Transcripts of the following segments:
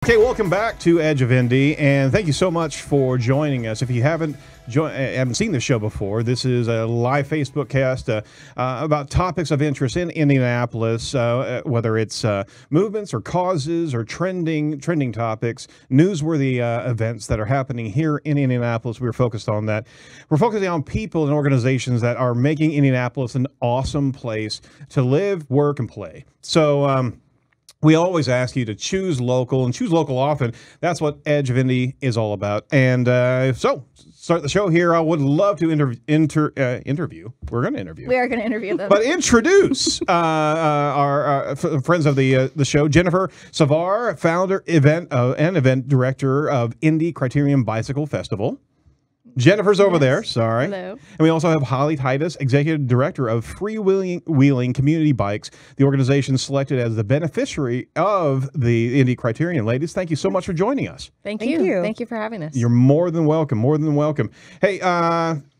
Okay, welcome back to Edge of Indy, and thank you so much for joining us. If you haven't seen the show before, this is a live Facebook cast about topics of interest in Indianapolis, whether it's movements or causes or trending topics, newsworthy events that are happening here in Indianapolis. We're focused on that. We're focusing on people and organizations that are making Indianapolis an awesome place to live, work, and play. So, we always ask you to choose local and choose local often. That's what Edge of Indy is all about. And so, start the show here. I would love to interview. We're going to interview. We are going to interview them. But introduce our friends of the show, Jennifer Cvar, founder and event director of Indy Criterium Bicycle Festival. Jennifer's over there. Sorry. Hello. And we also have Holly Titus, executive director of Freewheelin Community Bikes, the organization selected as the beneficiary of the Indy Criterium. Ladies, thank you so much for joining us. Thank you. Thank you for having us. You're more than welcome. More than welcome. Hey,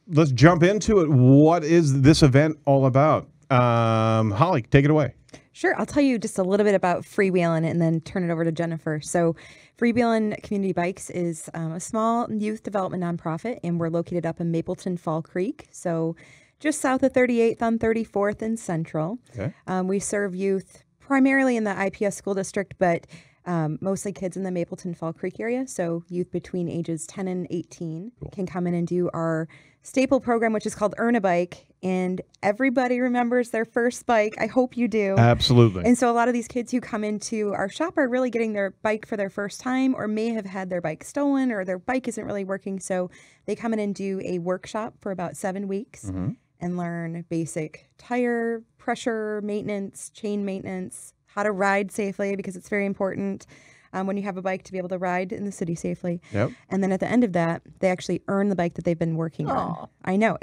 let's jump into it. What is this event all about? Holly, take it away. Sure. I'll tell you just a little bit about Freewheelin and then turn it over to Jennifer. So Freewheelin Community Bikes is a small youth development nonprofit, and we're located up in Mapleton Fall Creek, so just south of 38th on 34th and Central. Okay. We serve youth primarily in the IPS school district, but mostly kids in the Mapleton Fall Creek area. So youth between ages 10 and 18 can come in and do our staple program, which is called Earn a Bike. And everybody remembers their first bike. I hope you do. Absolutely. And so a lot of these kids who come into our shop are really getting their bike for their first time, or may have had their bike stolen, or their bike isn't really working. So they come in and do a workshop for about 7 weeks and learn basic tire pressure maintenance, chain maintenance, how to ride safely, because it's very important when you have a bike to be able to ride in the city safely. Yep. And then at the end of that, they actually earn the bike that they've been working on. I know.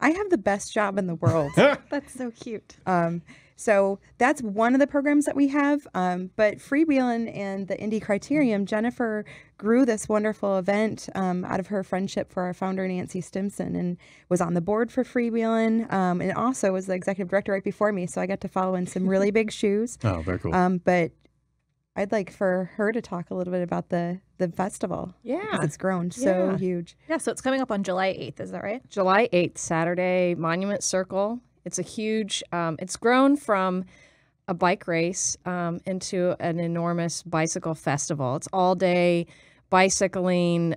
I have the best job in the world. That's so cute. So that's one of the programs that we have. But Freewheelin and the Indy Criterium, Jennifer grew this wonderful event out of her friendship for our founder, Nancy Stimson, and was on the board for Freewheelin, and also was the executive director right before me. So I got to follow in some really big shoes. Oh, very cool. But I'd like for her to talk a little bit about the festival. Yeah. Because it's grown so huge. Yeah, so it's coming up on July 8th, is that right? July 8th, Saturday, Monument Circle. It's a huge, it's grown from a bike race into an enormous bicycle festival. It's all day bicycling,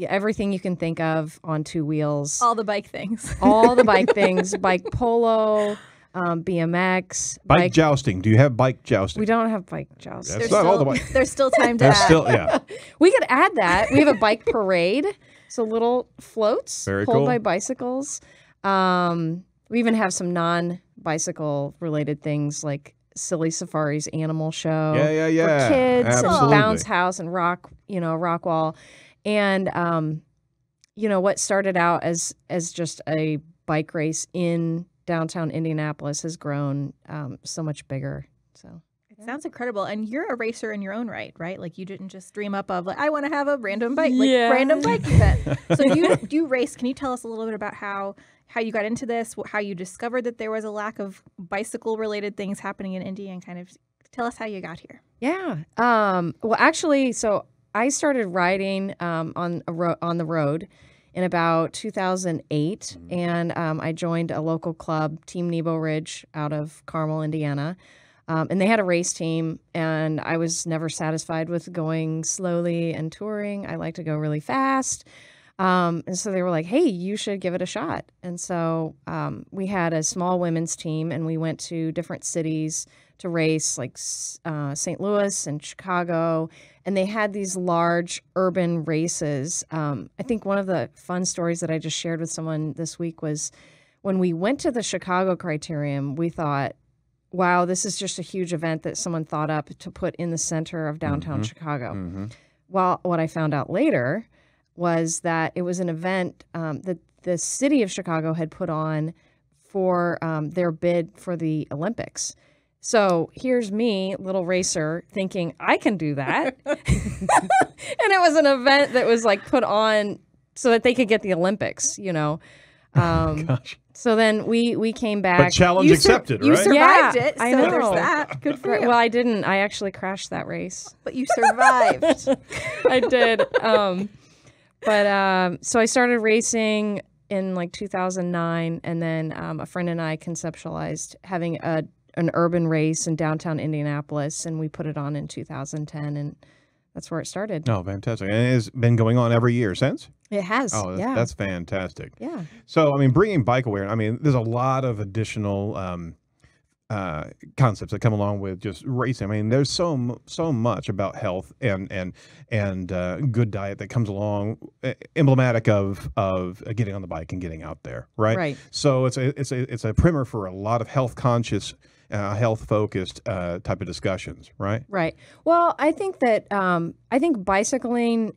everything you can think of on two wheels. All the bike things. All the bike things, bike polo, BMX. Bike jousting. Do you have bike jousting? We don't have bike jousting. That's not all the bike. There's still time to add. Yeah. We could add that. We have a bike parade. So little floats pulled by bicycles. We even have some non-bicycle related things like Silly Safari's animal show. Yeah. For kids, Absolutely. and bounce house and rock wall. And, what started out as just a bike race in downtown Indianapolis has grown so much bigger. So it sounds incredible. And you're a racer in your own right? Like you didn't just dream up of like, I want to have a random bike, random bike event. So you race. Can you tell us a little bit about how you got into this, how you discovered that there was a lack of bicycle related things happening in Indy, and kind of tell us how you got here? Yeah. Well, actually, so I started riding on the road in about 2008, and I joined a local club, Team Nebo Ridge, out of Carmel, Indiana, and they had a race team, and I was never satisfied with going slowly and touring. I like to go really fast, and so they were like, hey, you should give it a shot. And so we had a small women's team, and we went to different cities to race, like St. Louis and Chicago, and they had these large urban races. I think one of the fun stories that I just shared with someone this week was when we went to the Chicago Criterium, we thought, wow, this is just a huge event that someone thought up to put in the center of downtown Chicago. Well, what I found out later was that it was an event that the city of Chicago had put on for their bid for the Olympics. So here's me, little racer, thinking I can do that. And it was an event that was like put on so that they could get the Olympics, Gosh. So then we came back. But challenge accepted, You right? survived it, I so know. there's that. Good for you. Well, I didn't. I actually crashed that race. But you survived. I did. So I started racing in like 2009, and then a friend and I conceptualized having an urban race in downtown Indianapolis, and we put it on in 2010, and that's where it started. Oh, fantastic. And it's been going on every year since? It has. Oh, that's fantastic. Yeah. So, I mean, bringing bike awareness, I mean, there's a lot of additional concepts that come along with just racing. I mean, there's so much about health and good diet that comes along, emblematic of getting on the bike and getting out there, right? Right. So it's a primer for a lot of health conscious, health focused type of discussions, right? Right. Well, I think that I think bicycling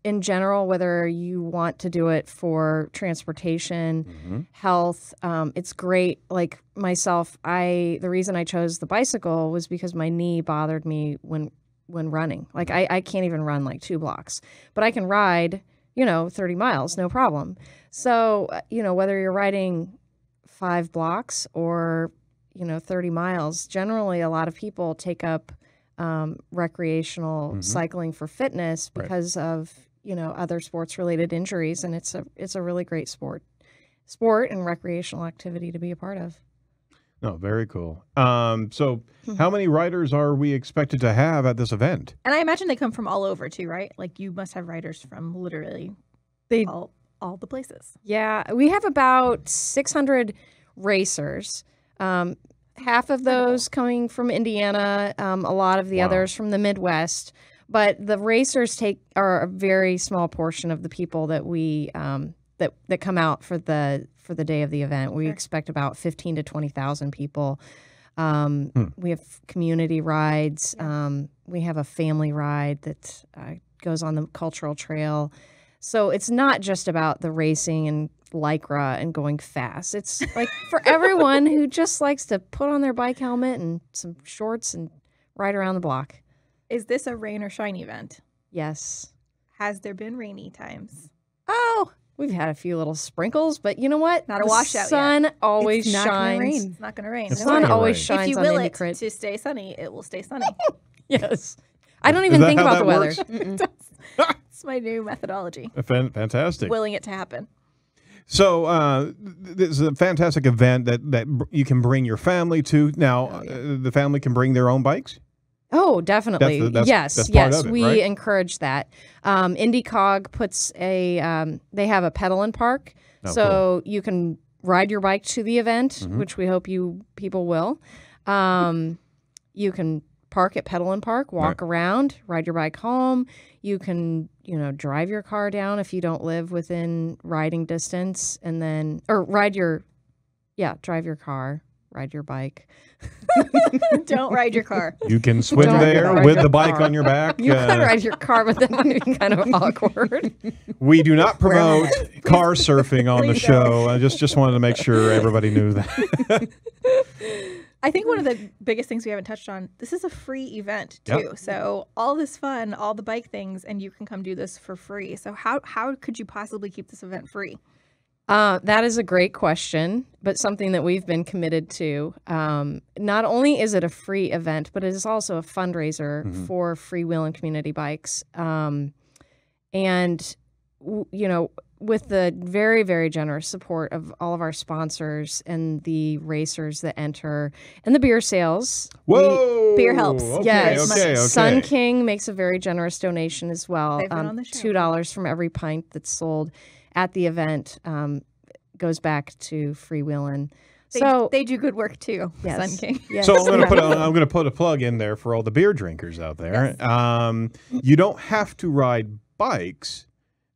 in general, whether you want to do it for transportation, health, it's great. Like myself, the reason I chose the bicycle was because my knee bothered me when running. Like I can't even run like 2 blocks, but I can ride, 30 miles, no problem. So, whether you're riding 5 blocks or 30 miles, generally a lot of people take up recreational cycling for fitness because of other sports related injuries, and it's a really great sport and recreational activity to be a part of. Oh, very cool. So how many riders are we expected to have at this event? And I imagine they come from all over too, right? Like you must have riders from literally all the places. Yeah, we have about 600 racers. Half of those coming from Indiana, a lot of the others from the Midwest. But the racers are a very small portion of the people that we that come out for the day of the event. We expect about 15 to 20,000 people. We have community rides. We have a family ride that goes on the cultural trail. So it's not just about the racing and Lycra and going fast. It's like for everyone who just likes to put on their bike helmet and some shorts and ride around the block. Is this a rain or shine event? Yes. Has there been rainy times? Oh, we've had a few little sprinkles, but you know what? Not a washout yet. The sun always It's not gonna shines. rain. It's not going to rain. It's The not sun gonna always rain. shines If you on will Indy it Crit. to stay sunny, it will stay sunny. Yes. I don't even that think how about the that weather. works? It's my new methodology. Fantastic. Willing it to happen. So this is a fantastic event that you can bring your family to. Now, the family can bring their own bikes? Oh, definitely. That's part yes. of it, We right? encourage that. IndyCog puts they have a pedal and park, so you can ride your bike to the event, which we hope people will. You can park at pedal and park, walk around, ride your bike home. You can, drive your car down if you don't live within riding distance, and then drive your car, ride your bike. Don't ride your car. You can swim Don't there ride with your the bike car. on your back. You could ride your car, but that would be kind of awkward. We do not promote car surfing on the Please show. I just wanted to make sure everybody knew that. I think one of the biggest things we haven't touched on, this is a free event too. Yep. So all this fun, all the bike things, and you can come do this for free. So how could you possibly keep this event free? That is a great question, but something that we've been committed to. Not only is it a free event, but it is also a fundraiser for Freewheelin Community Bikes. With the very, very generous support of all of our sponsors and the racers that enter and the beer sales. Whoa! Beer helps. Okay, Yes. okay. Sun King makes a very generous donation as well. They've been on the show. $2 from every pint that's sold at the event goes back to Freewheelin. They do good work too. Yes. Sun King. Yes. So I'm going to put a plug in there for all the beer drinkers out there. Yes. You don't have to ride bikes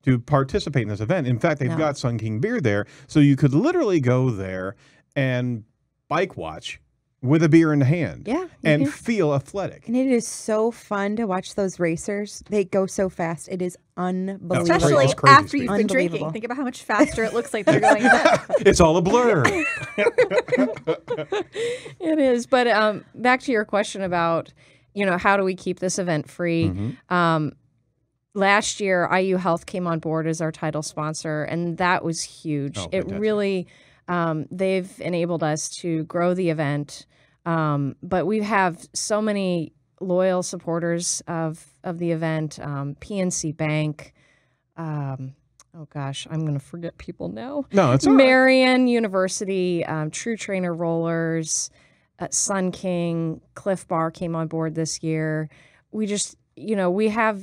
to participate in this event. In fact, they've got Sun King beer there, so you could literally go there and bike watch with a beer in hand. Yeah. And feel athletic. And it is so fun to watch those racers. They go so fast. It is unbelievable. Especially It's crazy after you've been Unbelievable. drinking. Think about how much faster it looks like they're going then. It's all a blur. It is. But back to your question about, how do we keep this event free? Last year, IU Health came on board as our title sponsor, and that was huge. Oh, It fantastic. really They've enabled us to grow the event, but we have so many loyal supporters of the event. PNC Bank. Oh gosh, I'm going to forget people now. No, it's all right. Marion University, True Trainer Rollers, Sun King, Cliff Bar came on board this year. We just, we have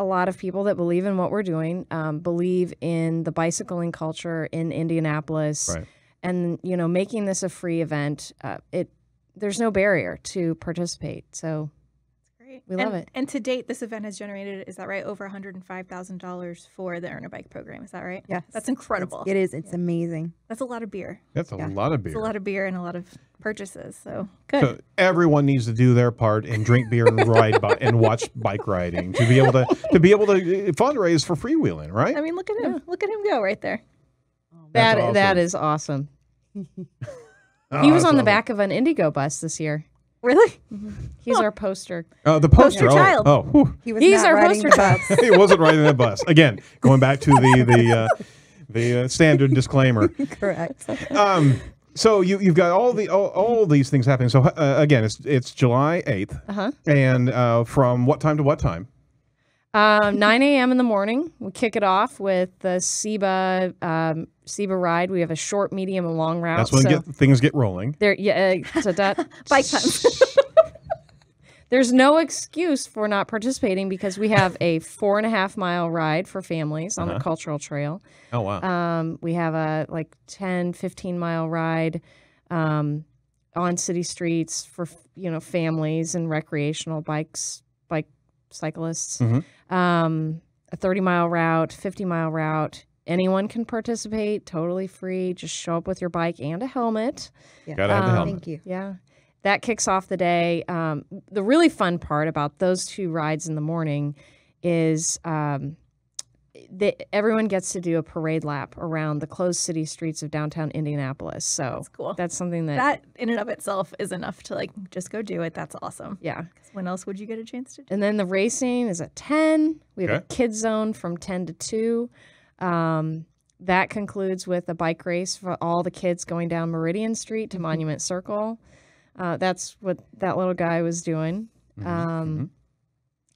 a lot of people that believe in what we're doing, believe in the bicycling culture in Indianapolis, Right. and making this a free event. There's no barrier to participate, so Great. we love it. And to date, this event has generated, is that right, over $105,000 for the Earn a Bike program. Is that right? Yes. That's incredible. It is. It's amazing. That's a lot of beer. That's a lot of beer. It's a lot of beer and a lot of purchases. So good. So everyone needs to do their part and drink beer and ride and watch bike riding to be able to fundraise for freewheeling, right? I mean, look at him. Look at him go right there. That's awesome. That is awesome. Oh, He was on the that's back of an Indigo bus this year. Really? He's our poster. awesome. The poster. Poster child. Oh, whew. He's not our riding poster the child. bus. He wasn't riding that bus. Again, going back to the standard disclaimer. Correct. So you've got all these things happening. So again, it's July 8th, and from what time to what time? 9 a.m. in the morning. We kick it off with the SEBA ride. We have a short, medium, and long route. That's when things get rolling. There, so that Bike time. there's no excuse for not participating because we have a 4.5 mile ride for families on the cultural trail. Oh wow! We have a 10-15 mile ride on city streets for families and recreational bike cyclists. A 30-mile route, 50-mile route. Anyone can participate, totally free. Just show up with your bike and a helmet. Yeah. Gotta have the helmet. Thank you. Yeah. That kicks off the day. The really fun part about those two rides in the morning is everyone gets to do a parade lap around the closed city streets of downtown Indianapolis. So That's cool. That's something That in and of itself is enough to just go do it. That's awesome. yeah. 'Cause when else would you get a chance to do? And then the racing is at 10. We have Okay. a kids zone from 10 to 2. That concludes with a bike race for all the kids going down Meridian Street to Monument Circle. That's what that little guy was doing.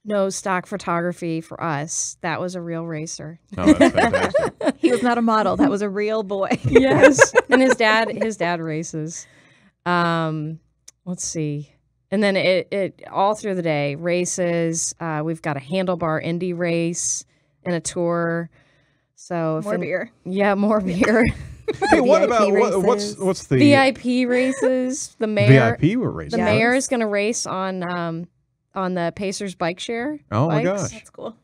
No stock photography for us. That was a real racer. Oh, that's fantastic. He was not a model. That was a real boy. Yes. And his dad races. Let's see. And then it all through the day races. We've got a handlebar Indy race and a tour. So More beer. Yeah, more beer. Hey, what VIP about races. what's the VIP races. The mayor. VIP race? The mayor is going to race on the Pacers bike share. Oh my bikes. gosh, That's cool.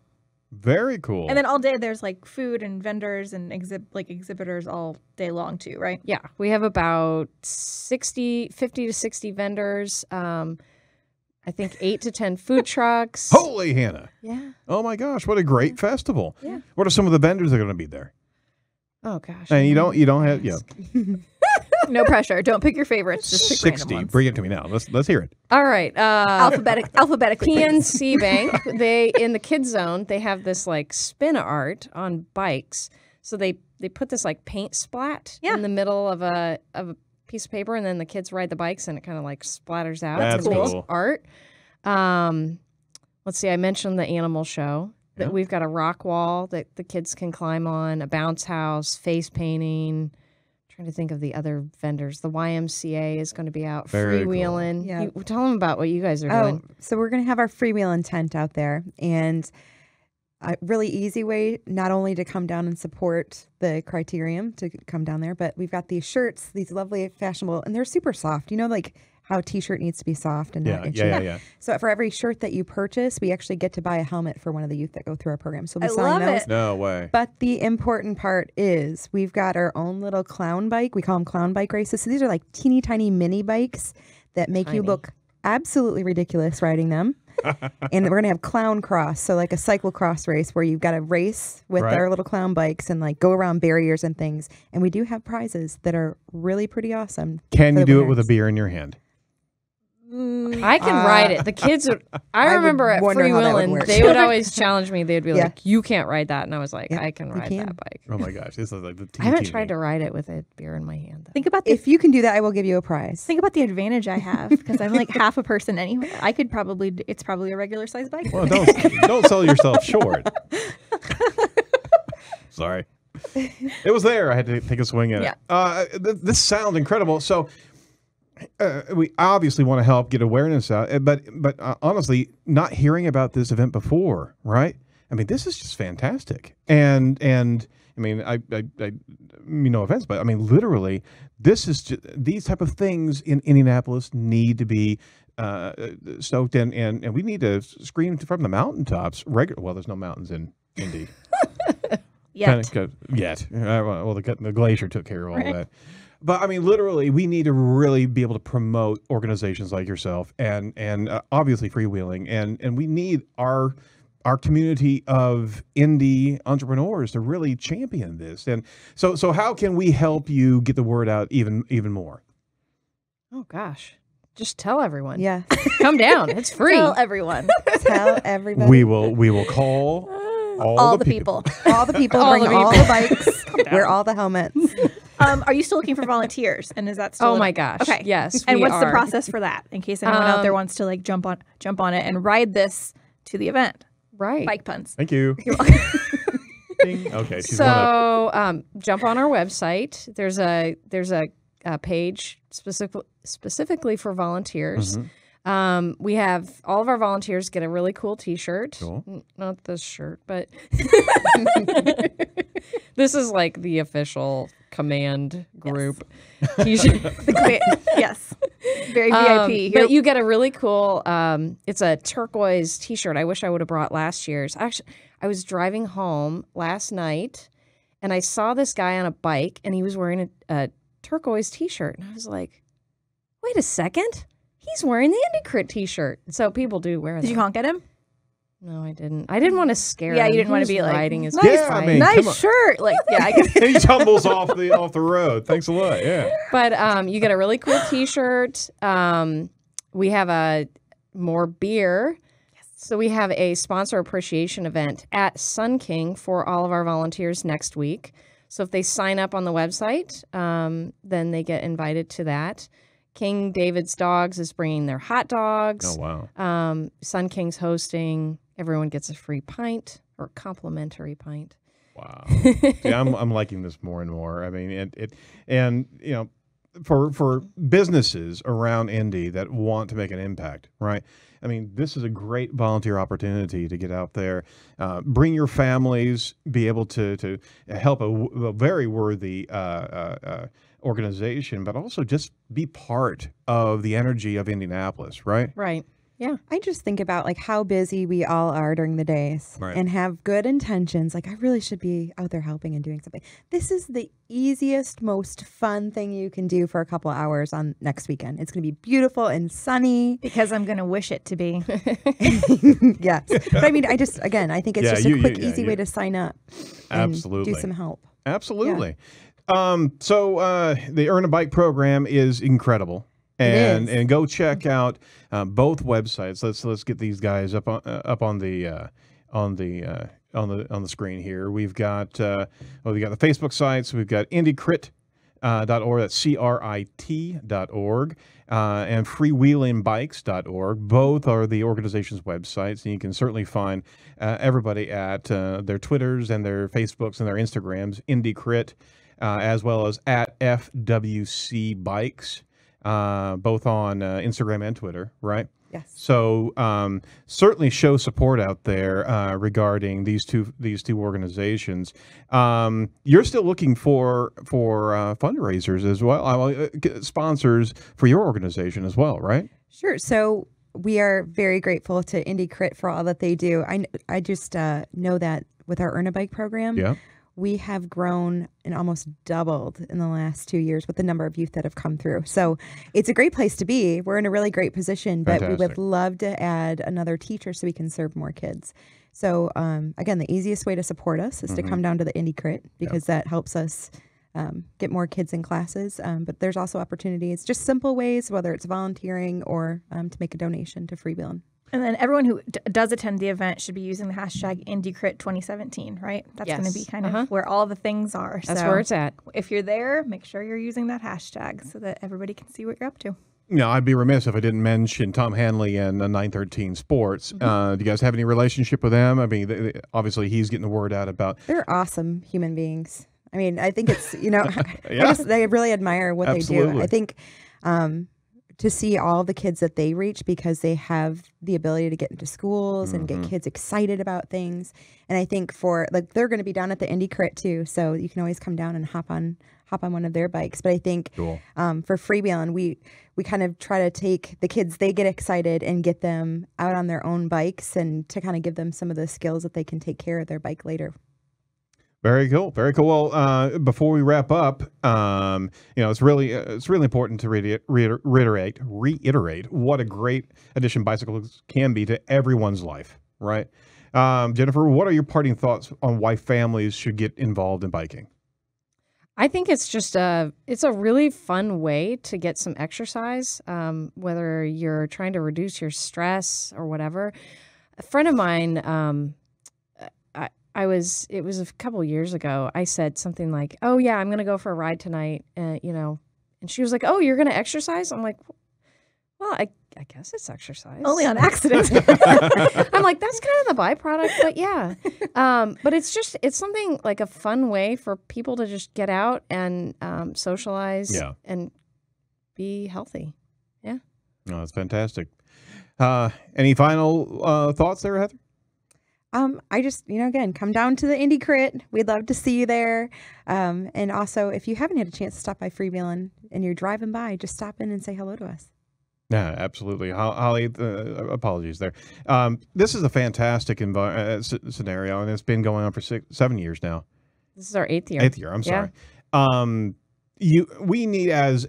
very cool. And then all day there's food and vendors and exhibitors all day long too, right? Yeah, we have about 50 to 60 vendors. I think 8 to 10 food trucks. Holy Hannah! Yeah. Oh my gosh, what a great festival! Yeah. What are some of the vendors that are going to be there? Oh gosh. And you don't have No pressure. Don't pick your favorites. Just pick random 60. ones. Bring it to me now. Let's hear it. All right. Alphabetically. please. PNC Bank. They in the kids zone. They have this spin art on bikes. So they put this paint splat in the middle of a piece of paper, and then the kids ride the bikes, and it kind of splatters out. That's It makes cool. art. Let's see. I mentioned the animal show. That we've got a rock wall that the kids can climb on, a bounce house, face painting. Trying to think of the other vendors. The YMCA is going to be out. Very cool. Freewheelin. Yeah. Tell them about what you guys are doing. So we're going to have our Freewheelin tent out there, and a really easy way not only to come down and support the Criterium to come down there, but we've got these shirts, these lovely fashionable, and they're super soft. How a t-shirt needs to be soft and not itchy. Yeah. So for every shirt that you purchase, we actually get to buy a helmet for one of the youth that go through our program. So we'll I be selling love those. it. No way. But the important part is we've got our own little clown bike. We call them clown bike races. So these are teeny tiny mini bikes that make you look absolutely ridiculous riding them. And we're going to have clown cross. So a cyclocross race where you've got to race with our little clown bikes and go around barriers and things. And we do have prizes that are really pretty awesome. Can for you the do it with a winners. beer in your hand? I can ride it. The kids would. I remember at wonder how that would Freewheelin, work. they would always challenge me. They'd be Yeah. like, "You can't ride that," and I was like, "I can ride can. that bike." Oh my gosh, this is like the I haven't tried to ride it with a beer in my hand. Though. Think about the If you can do that, I will give you a prize. think about the advantage I have because I'm like half a person anyway. I could probably. It's probably a regular size bike. Well, don't sell yourself short. Sorry, it was there. I had to take a swing at it. This sounds incredible. So. We obviously want to help get awareness out, but honestly, not hearing about this event before, right? I mean, this is just fantastic, and I mean, I mean, no offense, but I mean, literally, this is just, these type of things in Indianapolis need to be stoked, and we need to scream from the mountaintops. Well, there's no mountains in Indy Yet. Yet. Well, the glacier took care of all that. But I mean, literally, we need to really be able to promote organizations like yourself and obviously freewheeling, and we need our community of indie entrepreneurs to really champion this. And so how can we help you get the word out even more? Oh gosh, just tell everyone. Yeah. Come down. It's free. Tell everyone. Tell everybody. We will call all the people. All the people, All bring the all the bikes, wear all the helmets. Are you still looking for volunteers? And is that still? Oh my gosh. Okay. Yes. And we what's the are. process for that? In case anyone out there wants to like jump on it and ride this to the event. Right. Bike puns. Thank you. Ding. Okay. She's one up. So jump on our website. There's a page specifically for volunteers. We have all of our volunteers get a really cool T-shirt. Cool. Not this shirt, but this is like the official command group T-shirt. Yes. Very VIP. But you get a really cool. It's a turquoise T-shirt. I wish I would have brought last year's. Actually, I was driving home last night, and I saw this guy on a bike, and he was wearing a turquoise T-shirt, and I was like, "Wait a second, he's wearing the Indy Crit T-shirt." So people do wear that. Did you honk at him? No, I didn't. I didn't want to scare him. Yeah, you didn't He want to was be like, riding his nice, Yeah, I mean, come on. nice shirt. Like, yeah, I guess. He tumbles off the road. Thanks a lot. Yeah. But you get a really cool T-shirt. We have more beer. Yes. So we have a sponsor appreciation event at Sun King for all of our volunteers next week. So if they sign up on the website, then they get invited to that. King David's Dogs is bringing their hot dogs. Oh wow. Sun King's hosting. Everyone gets a free pint or complimentary pint. Wow. Yeah, I'm liking this more and more. I mean, and you know, for businesses around Indy that want to make an impact, right? I mean, this is a great volunteer opportunity to get out there, bring your families, be able to help a very worthy organization, but also just be part of the energy of Indianapolis, right? Right. Yeah. I just think about like how busy we all are during the days Right. and have good intentions. Like I really should be out there helping and doing something. This is the easiest, most fun thing you can do for a couple hours on next weekend. It's going to be beautiful and sunny. Because I'm going to wish it to be. Yes. But I mean, I think it's Yeah, just a quick, easy way to sign up and Absolutely. do some help. Absolutely. So the Earn a Bike program is incredible. And go check out both websites. Let's get these guys up on the screen here. We've got we got the Facebook sites. We've got indycrit.org. That's CRIT.org. And freewheelinbikes.org. Both are the organization's websites, and you can certainly find everybody at their Twitters and their Facebooks and their Instagrams, IndyCrit, as well as at FWC Bikes. Both on Instagram and Twitter, right? Yes. So certainly show support out there regarding these two organizations. You're still looking for fundraisers as well, sponsors for your organization as well, right? Sure. So we are very grateful to Indy Crit for all that they do. I just know that with our Earn a Bike program, Yeah. we have grown and almost doubled in the last 2 years with the number of youth that have come through. So it's a great place to be. We're in a really great position, but we would love to add another teacher so we can serve more kids. So again, the easiest way to support us is to come down to the Indy Crit because that helps us get more kids in classes. But there's also opportunities, just simple ways, whether it's volunteering or to make a donation to Freewheelin. And then everyone who does attend the event should be using the hashtag IndyCrit2017, right? That's going to be kind of where all the things are. That's so where it's at. if you're there, make sure you're using that hashtag so that everybody can see what you're up to. I'd be remiss if I didn't mention Tom Hanley and 913 Sports. Do you guys have any relationship with them? I mean, obviously he's getting the word out about. They're awesome human beings. I mean, I think it's, I really admire what they do. I think to see all the kids that they reach, because they have the ability to get into schools and get kids excited about things. And I think they're going to be down at the Indy Crit too, so you can always come down and hop on one of their bikes. But I think for Freewheelin, we kind of try to take the kids, they get excited and get them out on their own bikes and to kind of give them some of the skills that they can take care of their bike later. Very cool. Very cool. Well, before we wrap up, it's really important to reiterate what a great addition bicycles can be to everyone's life, right? Jennifer, what are your parting thoughts on why families should get involved in biking? I think it's just it's a really fun way to get some exercise, whether you're trying to reduce your stress or whatever. A friend of mine, it was a couple of years ago, I said something like, "Oh yeah, I'm going to go for a ride tonight," and she was like, "Oh, you're going to exercise?" I'm like, "Well, I guess it's exercise." Only on accident. I'm like, that's kind of the byproduct, but yeah. But it's something like a fun way for people to just get out and socialize and be healthy. Yeah. Oh, that's fantastic. Any final thoughts there, Heather? I just, again, come down to the Indy Crit. We'd love to see you there. And also, if you haven't had a chance to stop by Freewheelin and you're driving by, just stop in and say hello to us. Yeah, absolutely. Holly, apologies there. This is a fantastic scenario, and it's been going on for 7 years now. This is our 8th year. 8th year, I'm sorry. We need, as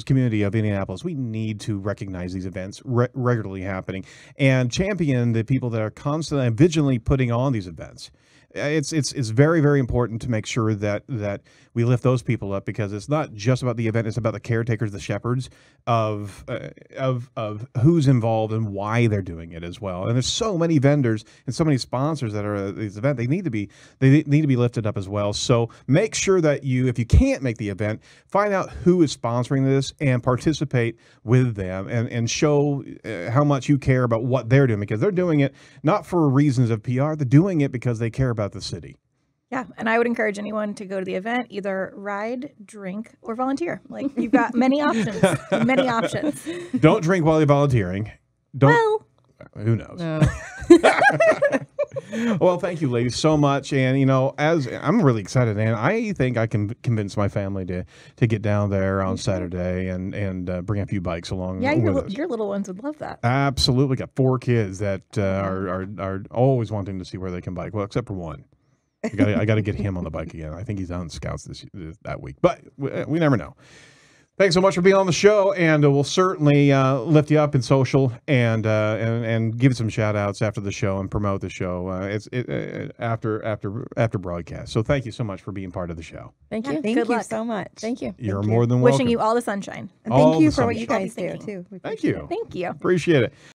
community of Indianapolis, we need to recognize these events regularly happening and champion the people that are constantly and vigilantly putting on these events. It's very, very important to make sure that we lift those people up, because it's not just about the event; it's about the caretakers, the shepherds of who's involved and why they're doing it as well. And there's so many vendors and so many sponsors that are at these events. They need to be lifted up as well. So make sure that if you can't make the event, find out who is sponsoring this and participate with them and show how much you care about what they're doing, because they're doing it not for reasons of PR. They're doing it because they care about the city. Yeah, and I would encourage anyone to go to the event, either ride, drink, or volunteer. Like, you've got many options. Many options. Don't drink while you're volunteering. Who knows? No. Well, thank you, ladies, so much. And as I'm really excited, and I think I can convince my family to get down there on Saturday and bring a few bikes along. Yeah, with us. Your little ones would love that. Absolutely, got 4 kids that are always wanting to see where they can bike. Well, except for one. I got to get him on the bike again. I think he's on Scouts that week, but we never know. Thanks so much for being on the show, and we'll certainly lift you up in social and give some shout outs after the show and promote the show after broadcast. So thank you so much for being part of the show. Thank you. Thank you so much. Thank you. You're more than welcome. Wishing you all the sunshine. And thank you for what you guys do too. Thank you. Thank you. Appreciate it.